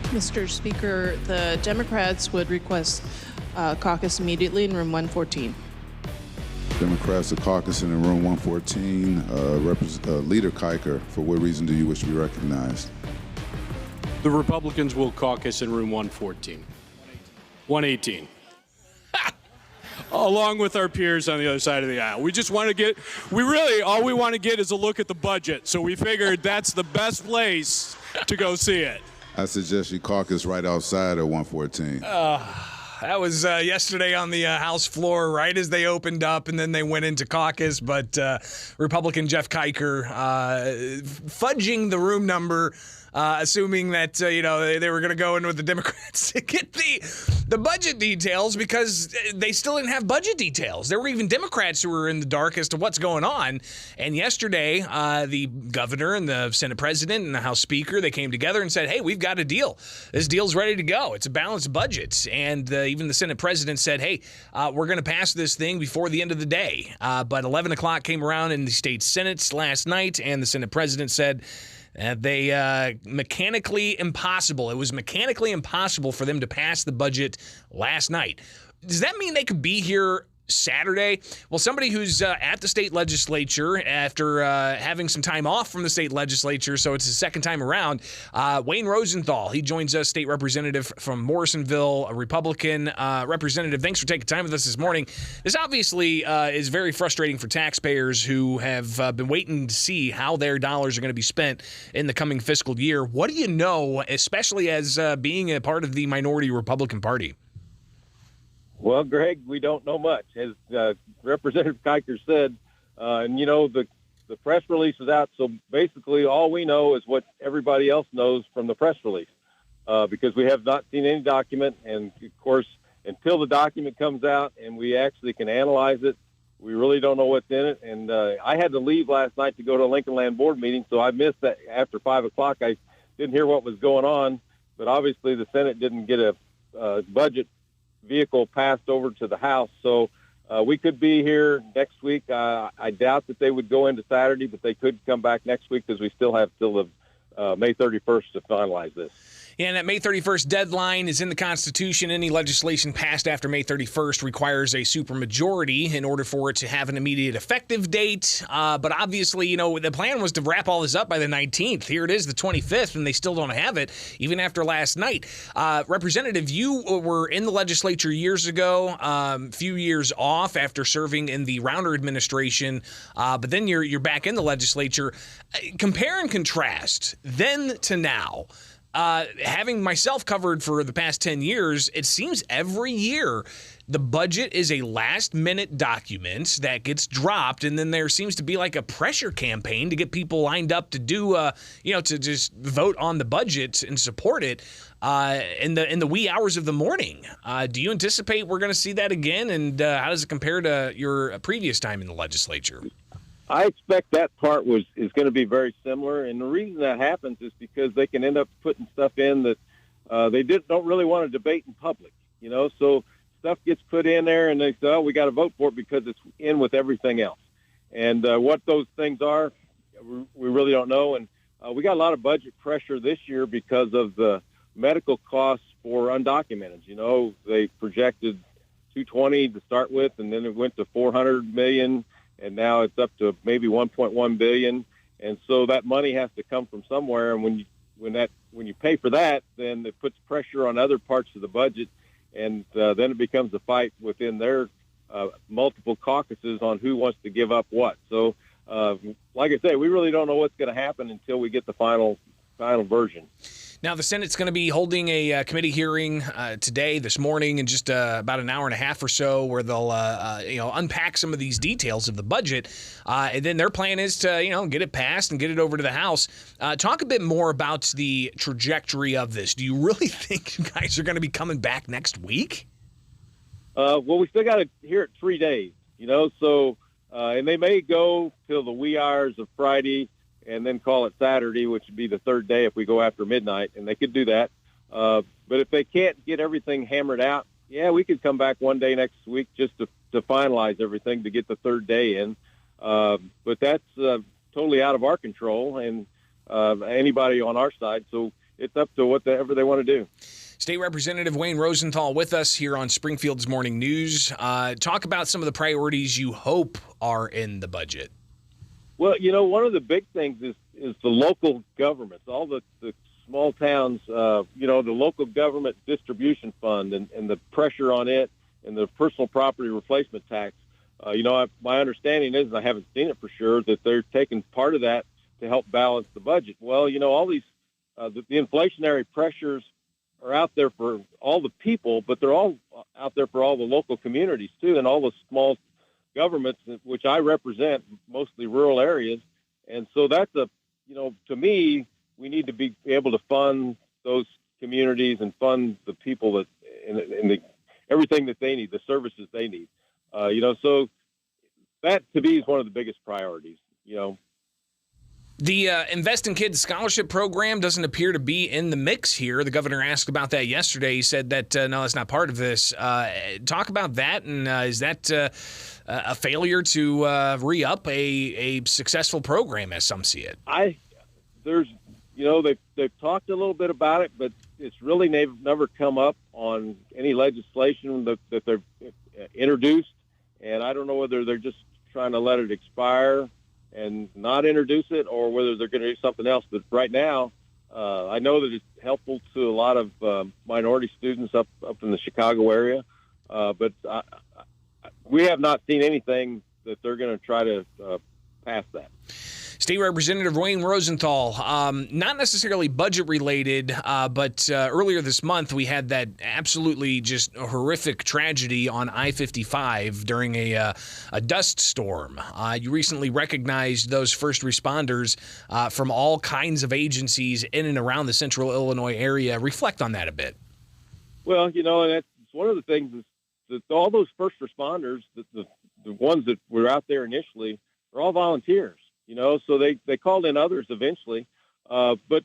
Mr. Speaker, the Democrats would request caucus immediately in room 114. Democrats are caucusing in room 114. Leader Kiker, for what reason do you wish to be recognized? The Republicans will caucus in room 114. 118. Along with our peers on the other side of the aisle. All we want to get is a look at the budget. So we figured that's the best place to go see it. I suggest you caucus right outside of 114. That was yesterday on the House floor, right as they opened up, and then they went into caucus. But Republican Jeff Kiker fudging the room number, assuming that they were going to go in with the Democrats to get the budget details, because they still didn't have budget details. There were even Democrats who were in the dark as to what's going on. And yesterday, the governor and the Senate president and the House Speaker, they came together and said, hey, we've got a deal. This deal's ready to go. It's a balanced budget. And even the Senate president said, hey, we're going to pass this thing before the end of the day. But 11 o'clock came around in the state Senate last night, and the Senate president said, it was mechanically impossible for them to pass the budget last night. Does that mean they could be here Saturday? Well, somebody who's at the state legislature after having some time off from the state legislature, so it's his second time around, Wayne Rosenthal. He joins us, state representative from Morrisonville, a Republican representative. Thanks for taking time with us this morning. This obviously is very frustrating for taxpayers who have been waiting to see how their dollars are going to be spent in the coming fiscal year. What do you know, especially as being a part of the minority Republican Party? Well, Greg, we don't know much. As Representative Kiker said, the press release is out, so basically all we know is what everybody else knows from the press release, because we have not seen any document. And, of course, until the document comes out and we actually can analyze it, we really don't know what's in it. And I had to leave last night to go to a Lincoln Land Board meeting, so I missed that. After 5 o'clock. I didn't hear what was going on, but obviously the Senate didn't get a budget vehicle passed over to the House. So we could be here next week. I doubt that they would go into Saturday, but they could come back next week because we still have till the May 31st to finalize this. Yeah, and that May 31st deadline is in the Constitution. Any legislation passed after May 31st requires a supermajority in order for it to have an immediate effective date. But obviously, the plan was to wrap all this up by the 19th. Here it is, the 25th, and they still don't have it, even after last night. Representative, you were in the legislature years ago, few years off after serving in the Rauner administration, but then you're back in the legislature. Compare and contrast then to now. Having myself covered for the past 10 years, it seems every year the budget is a last-minute document that gets dropped, and then there seems to be like a pressure campaign to get people lined up to do, to just vote on the budget and support it in the wee hours of the morning. Do you anticipate we're going to see that again, and how does it compare to your previous time in the legislature? I expect that part is going to be very similar, and the reason that happens is because they can end up putting stuff in that they don't really want to debate in public, so stuff gets put in there, and they say, oh, we got to vote for it because it's in with everything else. And what those things are, we really don't know, and we got a lot of budget pressure this year because of the medical costs for undocumented. They projected $220 to start with, and then it went to $400 million. And now it's up to maybe $1.1 billion, and so that money has to come from somewhere. And when you pay for that, then it puts pressure on other parts of the budget, and then it becomes a fight within their multiple caucuses on who wants to give up what. So, like I say, we really don't know what's going to happen until we get the final version. Now, the Senate's going to be holding a committee hearing this morning, in just about an hour and a half or so, where they'll unpack some of these details of the budget. And then their plan is to get it passed and get it over to the House. Talk a bit more about the trajectory of this. Do you really think you guys are going to be coming back next week? Well, we still got to hear it 3 days, so and they may go till the wee hours of Friday and then call it Saturday, which would be the third day if we go after midnight, and they could do that. But if they can't get everything hammered out, we could come back one day next week just to finalize everything to get the third day in. But that's totally out of our control and anybody on our side. So it's up to whatever they want to do. State Representative Wayne Rosenthal with us here on Springfield's Morning News. Talk about some of the priorities you hope are in the budget. Well, one of the big things is the local governments, all the small towns, the local government distribution fund and the pressure on it and the personal property replacement tax. My understanding is, and I haven't seen it for sure, that they're taking part of that to help balance the budget. Well, all these, the inflationary pressures are out there for all the people, but they're all out there for all the local communities too, and all the small governments, which I represent, mostly rural areas. And so that's to me, we need to be able to fund those communities and fund the people that in everything that they need, the services they need. So that to me is one of the biggest priorities. The Invest in Kids scholarship program doesn't appear to be in the mix here. The governor asked about that yesterday. He said that, no, that's not part of this. Talk about that, and is that a failure to re-up a successful program, as some see it? They've talked a little bit about it, but it's really never come up on any legislation that they've introduced, and I don't know whether they're just trying to let it expire and not introduce it, or whether they're going to do something else. But right now, I know that it's helpful to a lot of minority students up in the Chicago area, but we have not seen anything that they're going to try to pass that. State Representative Wayne Rosenthal, not necessarily budget-related, but earlier this month we had that absolutely just horrific tragedy on I-55 during a dust storm. You recently recognized those first responders from all kinds of agencies in and around the central Illinois area. Reflect on that a bit. Well, and that's one of the things is that all those first responders, the ones that were out there initially, are all volunteers. So they called in others eventually. But,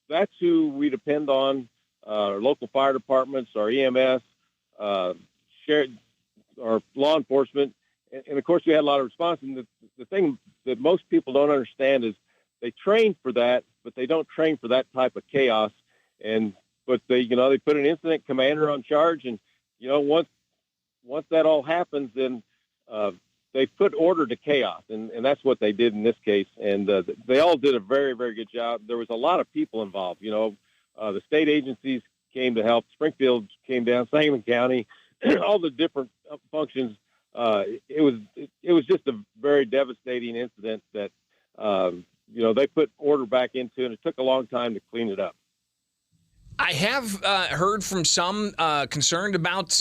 that's who we depend on, our local fire departments, our EMS, our law enforcement. And, of course, we had a lot of response. And the thing that most people don't understand is they train for that, but they don't train for that type of chaos. But they put an incident commander on charge. And, once that all happens, then they put order to chaos, and that's what they did in this case. And they all did a very, very good job. There was a lot of people involved. The state agencies came to help. Springfield came down, Sangamon County, all the different functions. It was just a very devastating incident that they put order back into, and it took a long time to clean it up. I have heard from some concerned about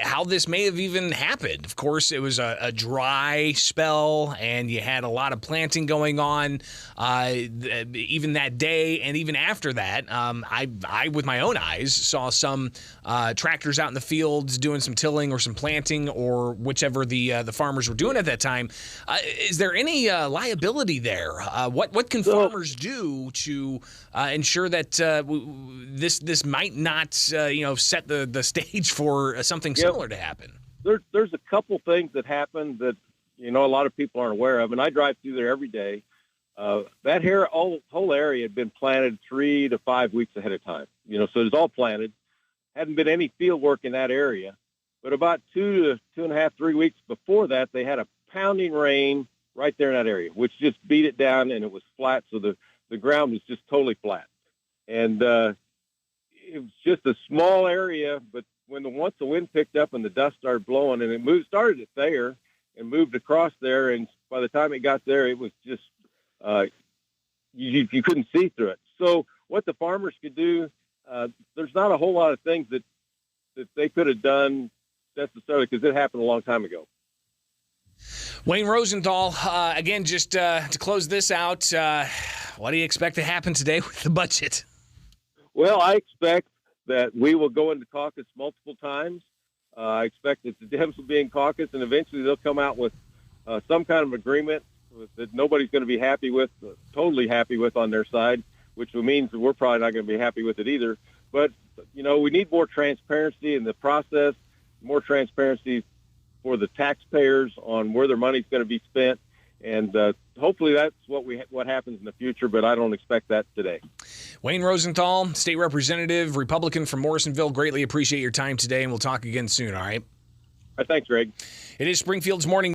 how this may have even happened. Of course, it was a dry spell, and you had a lot of planting going on even that day, and even after that. I, with my own eyes, saw some tractors out in the fields doing some tilling or some planting, or whichever the farmers were doing at that time. Is there any liability there? What can farmers do to ensure that this might not, set the stage for something similar to happen? There's a couple things that happen that, a lot of people aren't aware of, and I drive through there every day. That whole area had been planted 3 to 5 weeks ahead of time, so it's all planted. Hadn't been any field work in that area. But about 2 to 2.5, 3 weeks before that, they had a pounding rain right there in that area, which just beat it down, and it was flat, so the ground was just totally flat. And it was just a small area, but once the wind picked up and the dust started blowing, and it started at Thayer and moved across there, and by the time it got there, it was just you couldn't see through it. So what the farmers could do, there's not a whole lot of things that they could have done necessarily, because it happened a long time ago. Wayne Rosenthal, again, just to close this out, what do you expect to happen today with the budget? Well, I expect that we will go into caucus multiple times. I expect that the Dems will be in caucus, and eventually they'll come out with some kind of agreement that nobody's going to be happy with, totally happy with on their side, which means that we're probably not going to be happy with it either. But, we need more transparency in the process, more transparency for the taxpayers on where their money's going to be spent. And hopefully that's what happens in the future, but I don't expect that today. Wayne Rosenthal, state representative, Republican from Morrisonville, greatly appreciate your time today, and we'll talk again soon, all right? Thanks, Greg. It is Springfield's Morning